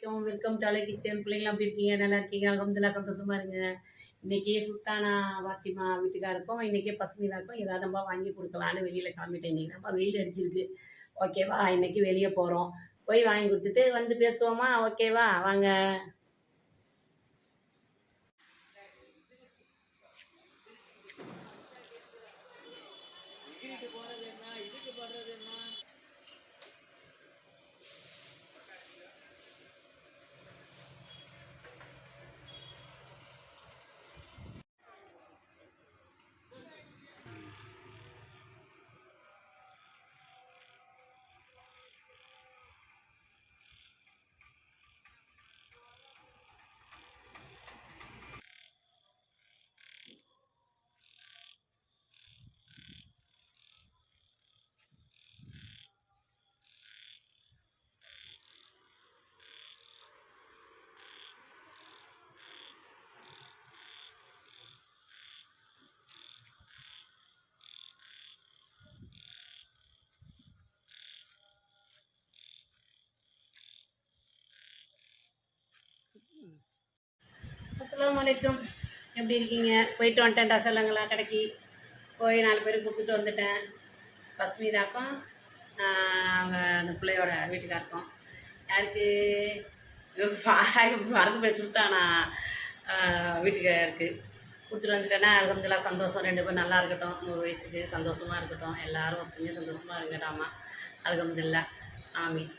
Welcome to அலை kitchen. பிள்ளைங்களாம் எப்படி இருக்கீங்க? நல்லா இருக்கீங்க? அல்ஹம்துலில்லாஹ் சந்தோஷமா இருங்க. இன்னைக்கு சுல்தானா பாத்திமா வீட்டுக்காருக்கும் இன்னைக்கே பசுமையாருக்கும் ஏதாவது நம்ம வாங்கி கொடுக்கலான்னு வெளியில் கிளம்பிட்டேன். இன்னைக்கு நம்ம வெயில் அடிச்சிருக்கு. ஓகேவா? இன்னைக்கு வெளியே போகிறோம். போய் வாங்கி கொடுத்துட்டு வந்து பேசுவோமா? ஓகேவா? வாங்க. அஸ்ஸலாமு அலைக்கும். எப்படி இருக்கீங்க? போயிட்டு வந்துட்டேன்டா சொல்லுங்களா கடைக்கு. போய் 4 பேருக்கு கொடுத்துட்டு வந்துட்டேன். பஸ்மீதாக்கும் அவங்க அந்த பிள்ளையோட வீட்டுக்காருக்கும். யாருக்கு? மறந்து போய் சுல்தானா வீட்டுக்காருக்கு கொடுத்துட்டு வந்துட்டேன்னா அல்ஹம்துலில்லாஹ் சந்தோஷம். 2 பேரும் நல்லா இருக்கட்டும். 100 வயசுக்கு சந்தோஷமாக இருக்கட்டும். எல்லோரும் ஒத்துமையாக சந்தோஷமாக இருக்கட்டாமா. அல்ஹம்துலில்லாஹ். ஆமீன்.